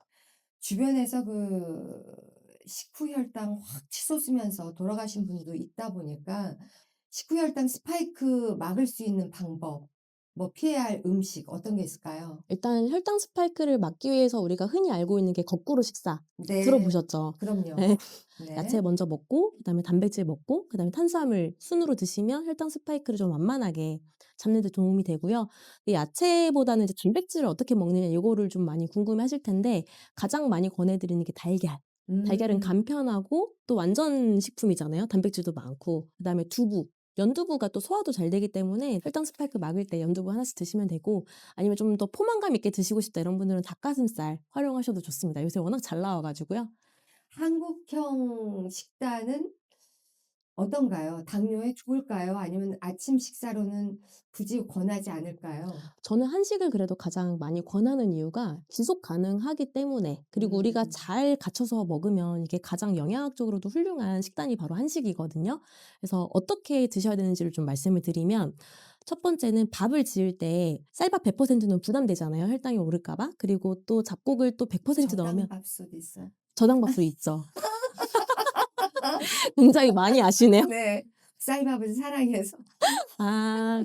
주변에서 식후 혈당 확 치솟으면서 돌아가신 분도 있다 보니까 식후 혈당 스파이크 막을 수 있는 방법, 뭐 피해야 할 음식 어떤 게 있을까요? 일단 혈당 스파이크를 막기 위해서 우리가 흔히 알고 있는 게 거꾸로 식사 네. 들어보셨죠? 그럼요. 예. 야채 네. 먼저 먹고 그다음에 단백질 먹고 그다음에 탄수화물 순으로 드시면 혈당 스파이크를 좀 완만하게 잡는 데 도움이 되고요. 이 야채보다는 이제 단백질을 어떻게 먹느냐 요거를 좀 많이 궁금해하실 텐데 가장 많이 권해 드리는 게 달걀. 달걀은 음. 간편하고 또 완전 식품이잖아요. 단백질도 많고 그다음에 두부. 연두부가 또 소화도 잘 되기 때문에 혈당 스파이크 막을 때 연두부 하나씩 드시면 되고 아니면 좀 더 포만감 있게 드시고 싶다 이런 분들은 닭가슴살 활용하셔도 좋습니다. 요새 워낙 잘 나와 가지고요. 한국형 식단은 어떤가요? 당뇨에 좋을까요? 아니면 아침 식사로는 굳이 권하지 않을까요? 저는 한식을 그래도 가장 많이 권하는 이유가 지속 가능하기 때문에 그리고 우리가 음. 잘 갖춰서 먹으면 이게 가장 영양학적으로도 훌륭한 식단이 바로 한식이거든요. 그래서 어떻게 드셔야 되는지를 좀 말씀을 드리면 첫 번째는 밥을 지을 때 쌀밥 100%는 부담되잖아요. 혈당이 오를까 봐. 그리고 또 잡곡을 또 100% 넣으면 저당밥솥 있어요. 저당밥도 있죠. 굉장히 많이 아시네요. 네. 쌀밥을 사랑해서.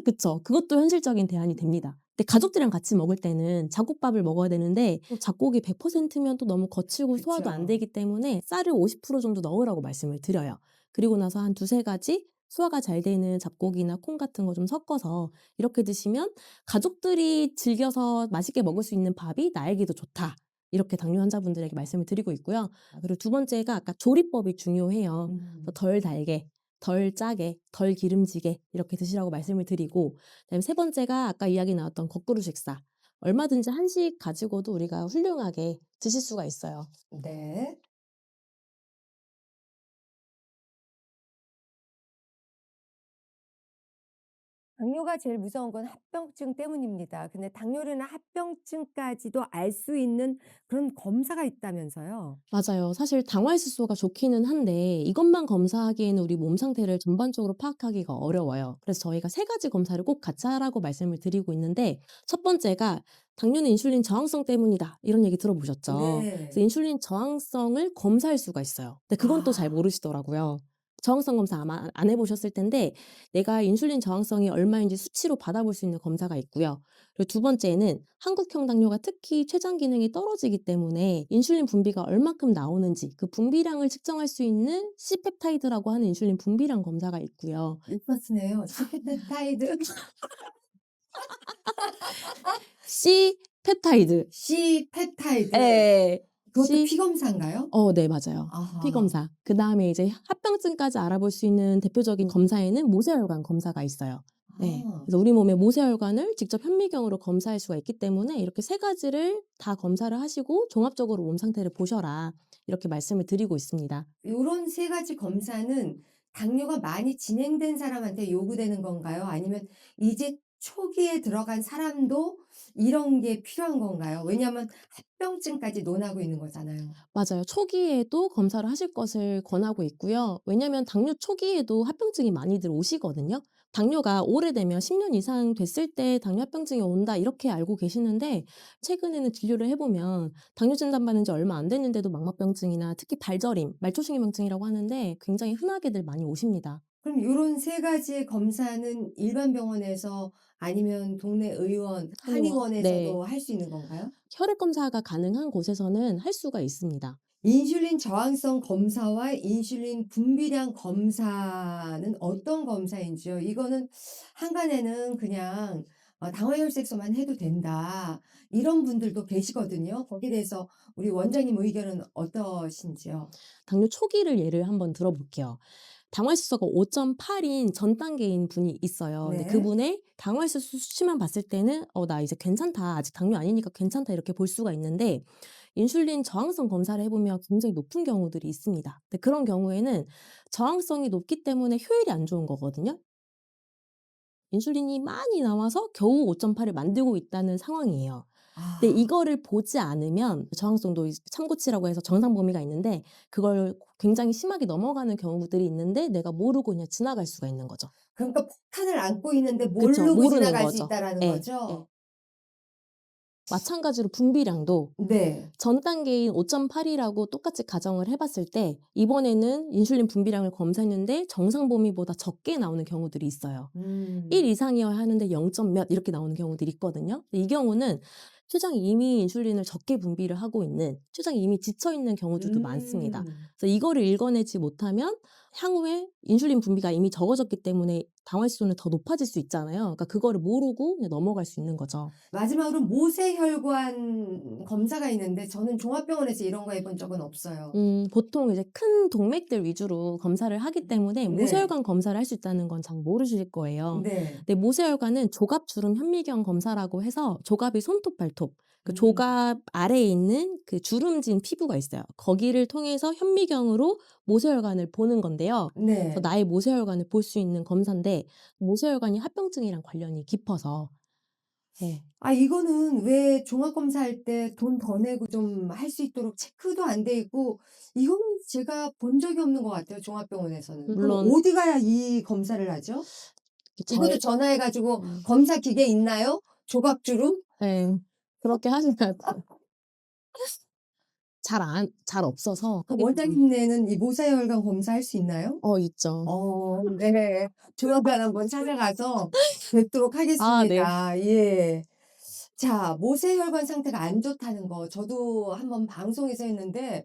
그쵸. 그것도 현실적인 대안이 됩니다. 근데 가족들이랑 같이 먹을 때는 잡곡밥을 먹어야 되는데 또 잡곡이 100%면 또 너무 거칠고 소화도 안 그쵸. 되기 때문에 쌀을 50% 정도 넣으라고 말씀을 드려요. 그리고 나서 한 두세 가지 소화가 잘 되는 잡곡이나 콩 같은 거 좀 섞어서 이렇게 드시면 가족들이 즐겨서 맛있게 먹을 수 있는 밥이 나에게도 좋다. 이렇게 당뇨 환자분들에게 말씀을 드리고 있고요. 그리고 두 번째가 아까 조리법이 중요해요. 그래서 음. 덜 달게 덜 짜게, 덜 기름지게 이렇게 드시라고 말씀을 드리고 그다음에 세 번째가 아까 이야기 나왔던 거꾸로 식사. 얼마든지 한식 가지고도 우리가 훌륭하게 드실 수가 있어요. 네. 당뇨가 제일 무서운 건 합병증 때문입니다. 근데 당뇨나 합병증까지도 알 수 있는 그런 검사가 있다면서요? 맞아요. 사실 당화혈수소가 좋기는 한데 이것만 검사하기에는 우리 몸 상태를 전반적으로 파악하기가 어려워요. 그래서 저희가 세 가지 검사를 꼭 같이 하라고 말씀을 드리고 있는데 첫 번째가 당뇨는 인슐린 저항성 때문이다. 이런 얘기 들어보셨죠? 그래서 네. 인슐린 저항성을 검사할 수가 있어요. 근데 그건 또 잘 아. 모르시더라고요. 저항성 검사 아마 안 해보셨을 텐데 내가 인슐린 저항성이 얼마인지 수치로 받아볼 수 있는 검사가 있고요. 그리고 두 번째는 한국형 당뇨가 특히 췌장 기능이 떨어지기 때문에 인슐린 분비가 얼마큼 나오는지 그 분비량을 측정할 수 있는 C펩타이드라고 하는 인슐린 분비량 검사가 있고요. 리퍼스네요. 시페타이드. 펩타이드. C펩타이드. 예. 그것도 C 피검사인가요? 네, 맞아요. 아하. 피검사. 그다음에 이제 합병증까지 알아볼 수 있는 대표적인 검사에는 모세혈관 검사가 있어요. 네. 아. 그래서 우리 몸의 모세혈관을 직접 현미경으로 검사할 수가 있기 때문에 이렇게 세 가지를 다 검사를 하시고 종합적으로 몸 상태를 보셔라. 이렇게 말씀을 드리고 있습니다. 요런 세 가지 검사는 당뇨가 많이 진행된 사람한테 요구되는 건가요? 아니면 이제 초기에 들어간 사람도 이런 게 필요한 건가요? 왜냐하면 합병증까지 논하고 있는 거잖아요. 맞아요. 초기에도 검사를 하실 것을 권하고 있고요. 왜냐하면 당뇨 초기에도 합병증이 많이들 오시거든요. 당뇨가 오래되면 10년 이상 됐을 때 당뇨 합병증이 온다 이렇게 알고 계시는데 최근에는 진료를 해보면 당뇨 진단받은 지 얼마 안 됐는데도 망막병증이나 특히 발저림, 말초신경병증이라고 하는데 굉장히 흔하게들 많이 오십니다. 그럼 요런 세 가지의 검사는 일반 병원에서 아니면 동네 의원, 한의원. 네. 한의원에서도 할 수 있는 건가요? 혈액 검사가 가능한 곳에서는 할 수가 있습니다. 인슐린 저항성 검사와 인슐린 분비량 검사는 어떤 검사인지요? 이거는 한간에는 그냥 당화혈색소만 해도 된다. 이런 분들도 계시거든요. 거기에 대해서 우리 원장님 의견은 어떠신지요? 당뇨 초기를 예를 한번 들어볼게요. 당화혈색소가 5.8인 전 단계인 분이 있어요. 근데 네. 그분의 당화혈색소 수치만 봤을 때는 나 이제 괜찮다. 아직 당뇨 아니니까 괜찮다. 이렇게 볼 수가 있는데 인슐린 저항성 검사를 해보면 굉장히 높은 경우들이 있습니다. 근데 그런 경우에는 저항성이 높기 때문에 효율이 안 좋은 거거든요. 인슐린이 많이 나와서 겨우 5.8을 만들고 있다는 상황이에요. 근데 아. 이거를 보지 않으면 저항성도 참고치라고 해서 정상 범위가 있는데 그걸 굉장히 심하게 넘어가는 경우들이 있는데 내가 모르고 그냥 지나갈 수가 있는 거죠. 그러니까 폭탄을 안고 있는데 그쵸. 모르고 모르는 지나갈 수 거죠. 있다라는 예. 예. 거죠? 마찬가지로 분비량도 네. 전 단계인 5.8이라고 똑같이 가정을 해봤을 때 이번에는 인슐린 분비량을 검사했는데 정상 범위보다 적게 나오는 경우들이 있어요. 1 음. 이상이어야 하는데 0. 몇 이렇게 나오는 경우들이 있거든요. 이 경우는 췌장이 이미 인슐린을 적게 분비를 하고 있는 췌장이 이미 지쳐 있는 경우들도 많습니다. 음. 그래서 이거를 읽어내지 못하면 향후에 인슐린 분비가 이미 적어졌기 때문에 당화혈색소는 더 높아질 수 있잖아요. 그러니까 그거를 모르고 그냥 넘어갈 수 있는 거죠. 마지막으로 모세혈관 검사가 있는데 저는 종합병원에서 이런 거 해본 적은 없어요. 보통 이제 큰 동맥들 위주로 검사를 하기 때문에 네. 모세혈관 검사를 할 수 있다는 건 잘 모르실 거예요. 네. 근데 모세혈관은 조갑주름 현미경 검사라고 해서 조갑이 손톱, 발톱, 그 음. 조갑 아래에 있는 그 주름진 피부가 있어요. 거기를 통해서 현미경으로 모세혈관을 보는 건데요. 그래서 네. 나의 모세혈관을 볼 수 있는 검사인데 모세혈관이 합병증이랑 관련이 깊어서 예. 아 이거는 왜 종합검사할 때 돈 더 내고 좀 할 수 있도록 체크도 안 돼 있고 이거는 제가 본 적이 없는 것 같아요, 종합병원에서는. 그럼 물론 어디 가야 이 검사를 하죠? 이것도 잘 전화해 가지고 음 "검사 기계 있나요? 조갑주름?" 예. 그렇게 하시면 잘 없어서 그 하긴 원장님네는 이 모세혈관 검사할 수 있나요? 있죠. 네. 조만간 한번 찾아가서 뵙도록 아, 네. 하겠습니다. 예. 자, 모세혈관 상태가 안 좋다는 거 저도 한번 방송에서 했는데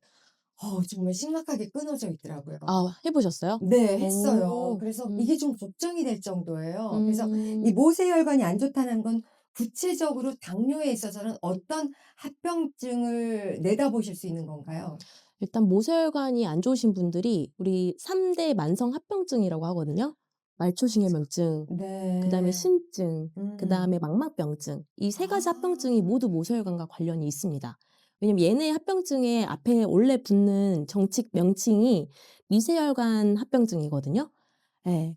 정말 심각하게 끊어져 있더라고요. 해 보셨어요? 네, 했어요. 오. 그래서 이게 좀 걱정이 될 정도예요. 그래서 이 음. 모세혈관이 안 좋다는 건 구체적으로 당뇨에 있어서는 어떤 합병증을 내다보실 수 있는 건가요? 일단 모세혈관이 안 좋으신 분들이 우리 3대 만성 합병증이라고 하거든요. 말초신경병증, 그다음에 네. 신증, 음. 그다음에 망막병증. 이 세 가지 합병증이 아. 모두 모세혈관과 관련이 있습니다. 왜냐면 얘네 합병증의 앞에 원래 붙는 정식 명칭이 미세혈관 합병증이거든요. 예.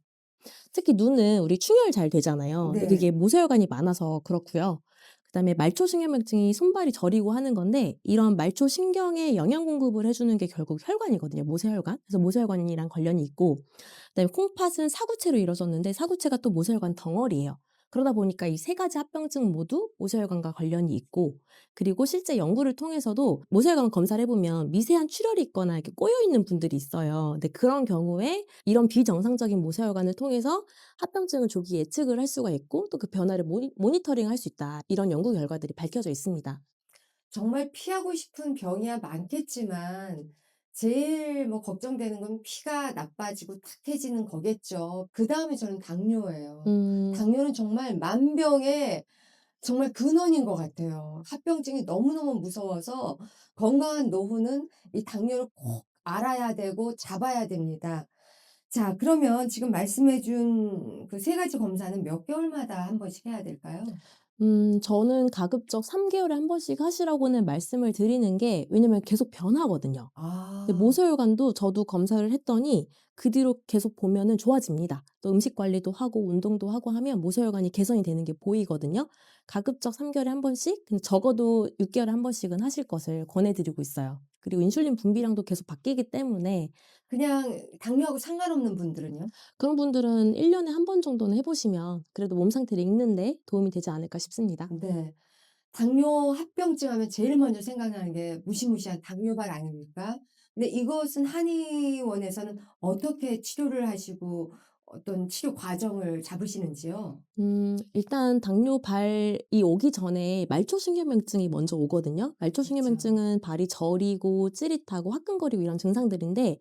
특히 눈은 우리 충혈 잘 되잖아요. 근데 네. 그게 모세혈관이 많아서 그렇고요. 그다음에 말초신경병증이 손발이 저리고 하는 건데 이런 말초신경에 영양 공급을 해주는 게 결국 혈관이거든요. 모세혈관. 그래서 모세혈관이랑 관련이 있고 그다음에 콩팥은 사구체로 이루어졌는데 사구체가 또 모세혈관 덩어리예요. 그러다 보니까 이 세 가지 합병증 모두 모세혈관과 관련이 있고 그리고 실제 연구를 통해서도 모세혈관 검사를 해보면 미세한 출혈이 있거나 이렇게 꼬여 있는 분들이 있어요. 근데 그런 경우에 이런 비정상적인 모세혈관을 통해서 합병증을 조기 예측을 할 수가 있고 또 그 변화를 모니터링 할 수 있다. 이런 연구 결과들이 밝혀져 있습니다. 정말 피하고 싶은 병이야 많겠지만 제일 뭐 걱정되는 건 피가 나빠지고 탁해지는 거겠죠. 그다음에 저는 당뇨예요. 음. 당뇨는 정말 만병의 정말 근원인 것 같아요. 합병증이 너무너무 무서워서 건강한 노후는 이 당뇨를 꼭 알아야 되고 잡아야 됩니다. 자, 그러면 지금 말씀해 준 그 세 가지 검사는 몇 개월마다 한 번씩 해야 될까요? 저는 가급적 3개월에 한 번씩 하시라고는 말씀을 드리는 게 왜냐면 계속 변하거든요. 근데 아. 모세혈관도 저도 검사를 했더니 그 뒤로 계속 보면은 좋아집니다. 또 음식 관리도 하고 운동도 하고 하면 모세혈관이 개선이 되는 게 보이거든요. 가급적 3개월에 한 번씩 근데 적어도 6개월에 한 번씩은 하실 것을 권해 드리고 있어요. 그리고 인슐린 분비량도 계속 바뀌기 때문에 그냥 당뇨하고 상관없는 분들은요? 그런 분들은 1 년에 한 번 정도는 해 보시면 그래도 몸 상태를 읽는 데 도움이 되지 않을까 싶습니다. 네. 당뇨 합병증 하면 제일 먼저 생각나는 게 무시무시한 당뇨발 아닙니까? 근데 이것은 한의원에서는 어떻게 치료를 하시고 어떤 치료 과정을 잡으시는지요? 일단 당뇨발이 오기 전에 말초신경병증이 먼저 오거든요. 그쵸. 말초신경병증은 발이 저리고 찌릿하고 화끈거리고 이런 증상들인데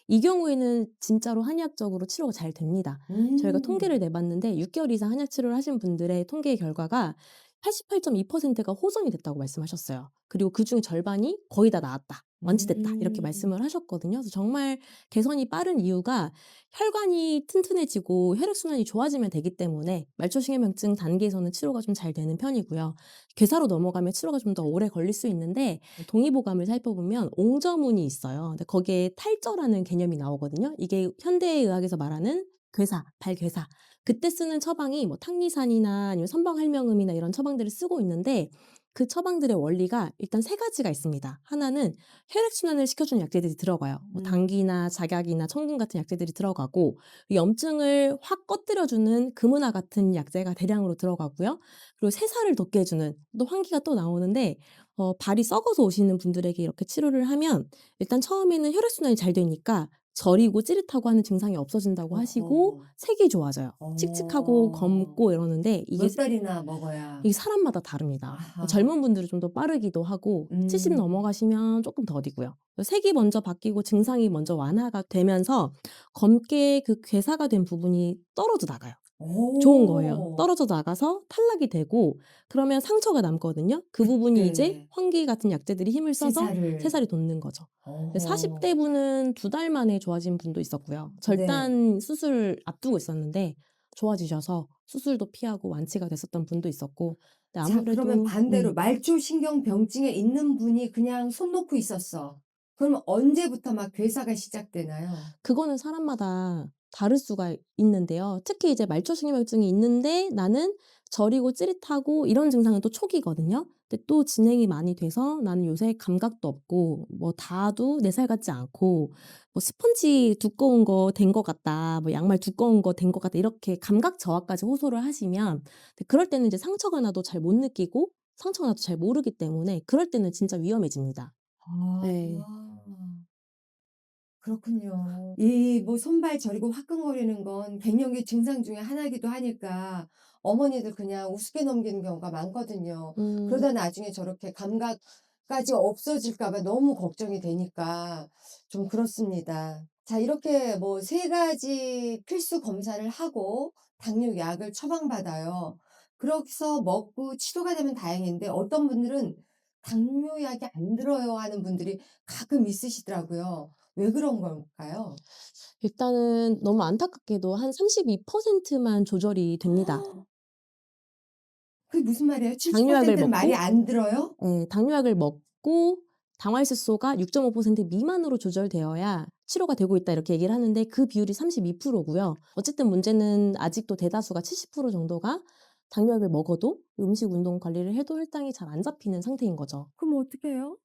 이 경우에는 진짜로 한의학적으로 치료가 잘 됩니다. 저희가 통계를 음. 내봤는데 6개월 이상 한약 치료를 하신 분들의 통계 결과가 88.2%가 호전이 됐다고 말씀하셨어요. 그리고 그중에 절반이 거의 다 나았다. 완치됐다. 이렇게 음. 말씀을 하셨거든요. 그래서 정말 개선이 빠른 이유가 혈관이 튼튼해지고 혈액순환이 좋아지면 되기 때문에 말초신경병증 단계에서는 치료가 좀 잘 되는 편이고요. 괴사로 넘어가면 치료가 좀 더 오래 걸릴 수 있는데 동의보감을 살펴보면 옹저문이 있어요. 근데 거기에 탈저라는 개념이 나오거든요. 이게 현대의학에서 말하는 괴사, 발괴사. 그때 쓰는 처방이 뭐 탕리산이나 아니면 선방할명음이나 이런 처방들을 쓰고 있는데 그 처방들의 원리가 일단 세 가지가 있습니다. 하나는 혈액순환을 시켜주는 약재들이 들어가요. 뭐 음. 당기나 작약이나 청분 같은 약재들이 들어가고 염증을 확 꺼뜨려주는 금은화 같은 약재가 대량으로 들어가고요. 그리고 세살을 돋게 해주는 또 환기가 또 나오는데 발이 썩어서 오시는 분들에게 이렇게 치료를 하면 일단 처음에는 혈액순환이 잘 되니까 저리고 찌릿하고 하는 증상이 없어진다고 하시고 어허. 색이 좋아져요. 칙칙하고 어. 검고 이러는데 몇 달이나 먹어야. 이게 사람마다 다릅니다. 아하. 젊은 분들은 좀 더 빠르기도 하고 70 음. 넘어가시면 쪼끔 더디고요. 색이 먼저 바뀌고 증상이 먼저 완화가 되면서 검게 그 괴사가 된 부분이 떨어져 나가요. 좋은 거예요. 오. 떨어져 나가서 탈락이 되고 그러면 상처가 남거든요. 그 부분이 이제 그때 환기 같은 약재들이 힘을 써서 세살을. 새살이 돋는 거죠. 40 어허. 대분은 2달 만에 좋아진 분도 있었고요. 네. 절단 수술을 앞두고 있었는데 좋아지셔서 수술도 피하고 완치가 됐었던 분도 있었고 근데 자, 그러면 아무래도 반대로 말초신경병증에 있는 분이 그냥 손 놓고 있었어. 그러면 언제부터 막 괴사가 시작되나요? 그거는 사람마다 다를 수가 있는데요. 특히 이제 말초신경증이 있는데 나는 저리고 찌릿하고 이런 증상은 또 초기거든요. 근데 또 진행이 많이 돼서 나는 요새 감각도 없고 뭐 닿아도 내 살 같지 않고 뭐 스펀지 두꺼운 거 된 것 같다. 뭐 양말 두꺼운 거 된 것 같다. 이렇게 감각 저하까지 호소를 하시면 근데 그럴 때는 이제 상처가 나도 잘 못 느끼고 상처가 나도 잘 모르기 때문에 그럴 때는 진짜 위험해집니다. 아. 네. 그렇군요. 이 뭐 손발 저리고 화끈거리는 건 갱년기 증상 중에 하나이기도 하니까 어머니들 그냥 우습게 넘기는 경우가 많거든요. 음. 그러다 나중에 저렇게 감각까지 없어질까 봐 너무 걱정이 되니까 좀 그렇습니다. 자, 이렇게 뭐 세 가지 필수 검사를 하고 당뇨 약을 처방받아요. 그래서 먹고 치료가 되면 다행인데 어떤 분들은 "당뇨 약이 안 들어요." 하는 분들이 가끔 있으시더라고요. 왜 그런 걸까요? 일단은 너무 안타깝게도 한 32%만 조절이 됩니다. 그게 무슨 말이에요? 당뇨약을 70%는 말이 먹고 안 들어요? 당뇨약을 먹고 당화혈색소가 6.5% 미만으로 조절되어야 치료가 되고 있다 이렇게 얘기를 하는데 그 비율이 32% 고요. 어쨌든 문제는 아직도 대다수가 70% 정도가 당뇨약을 먹어도 음식, 운동 관리를 해도 혈당이 잘 안 잡히는 상태인 거죠. 그럼 어떡해요?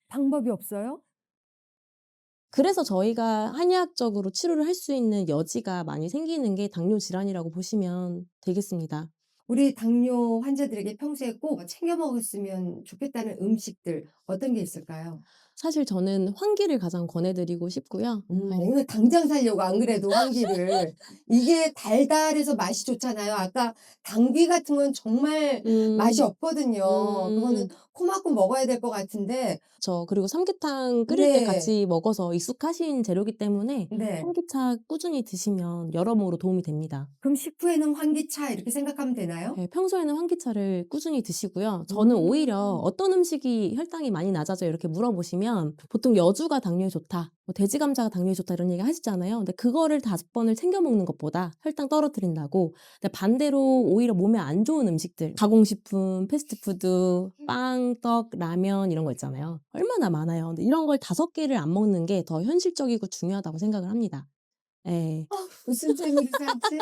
방법이 없어요? 그래서 저희가 한의학적으로 치료를 할 수 있는 여지가 많이 생기는 게 당뇨 질환이라고 보시면 되겠습니다. 우리 당뇨 환자들에게 평소에 꼭 챙겨 먹었으면 좋겠다는 음식들 어떤 게 있을까요? 사실 저는 환기를 가장 권해드리고 싶고요. 이거 당장 살려고 안 그래도 환기를. 이게 달달해서 맛이 좋잖아요. 아까 당귀 같은 건 정말 맛이 음, 없거든요. 그거는 음, 코 막고 먹어야 될 것 같은데 그리고 삼계탕 끓일 때 네. 같이 먹어서 익숙하신 재료이기 때문에 네. 환기차 꾸준히 드시면 여러모로 도움이 됩니다. 그럼 식후에는 환기차 이렇게 생각하면 되나요? 예, 평소에는 환기차를 꾸준히 드시고요. 저는 오히려 음. 어떤 음식이 혈당이 많이 낮아져요? 이렇게 물어보시면 보통 여주가 당뇨에 좋다, 뭐 돼지 감자가 당뇨에 좋다 이런 얘기 하시잖아요. 근데 그거를 5번을 챙겨 먹는 것보다 혈당 떨어뜨린다고. 근데 반대로 오히려 몸에 안 좋은 음식들, 가공식품, 패스트푸드, 빵, 떡, 라면 이런 거 있잖아요. 얼마나 많아요. 근데 이런 걸 5개를 안 먹는 게 더 현실적이고 중요하다고 생각을 합니다. 예. 무슨 재미로 살지?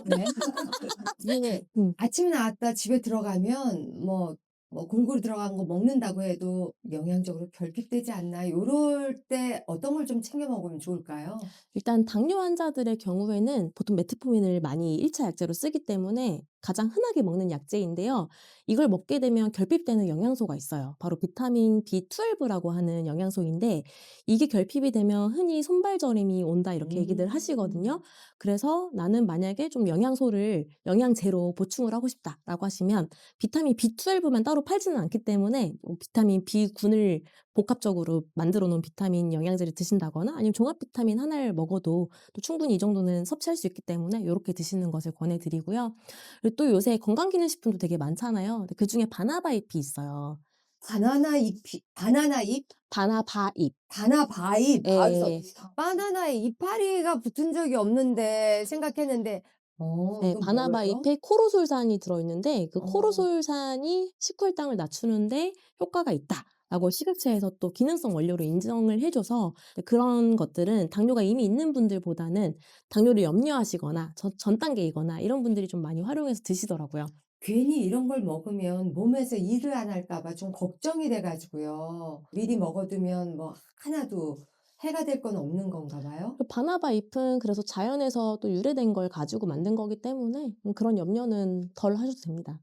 네. 이게 음. 아침에 나왔다 집에 들어가면 뭐 골고루 들어간 거 먹는다고 해도 영양적으로 결핍되지 않나 요럴 때 어떤 걸 좀 챙겨 먹으면 좋을까요? 일단 당뇨 환자들의 경우에는 보통 메트포민을 많이 1차 약제로 쓰기 때문에 가장 흔하게 먹는 약제인데요. 이걸 먹게 되면 결핍되는 영양소가 있어요. 바로 비타민 B12라고 하는 영양소인데 이게 결핍이 되면 흔히 손발저림이 온다 이렇게 얘기들 하시거든요. 음. 그래서 나는 만약에 좀 영양소를 영양제로 보충을 하고 싶다라고 하시면 비타민 B12만 따로 팔지는 않기 때문에 뭐 비타민 B군을 복합적으로 만들어 놓은 비타민 영양제를 드신다거나 아니면 종합 비타민 하나를 먹어도 또 충분히 이 정도는 섭취할 수 있기 때문에 요렇게 드시는 것을 권해드리고요. 그리고 또 요새 건강기능식품도 되게 많잖아요. 근데 그중에 바나바잎이 있어요. 바나나 잎? 바나바잎. 바나바잎. 그래서 예. 바나나에 이파리가 붙은 적이 없는데 생각했는데 네, 그건 뭐예요? 바나바잎에 코르솔산이 들어있는데 그 어. 코르솔산이 식후혈당을 낮추는데 효과가 있다라고 식약처에서 또 기능성 원료로 인정을 해줘서 그런 것들은 당뇨가 이미 있는 분들보다는 당뇨를 염려하시거나 전 단계이거나 이런 분들이 좀 많이 활용해서 드시더라고요. 괜히 이런 걸 먹으면 몸에서 일을 안 할까 봐 좀 걱정이 돼 가지고요. 미리 먹어두면 뭐 하나도 해가 될 건 없는 건가 봐요? 그 바나바 잎은 그래서 자연에서 또 유래된 걸 가지고 만든 거기 때문에 그런 염려는 덜 하셔도 됩니다.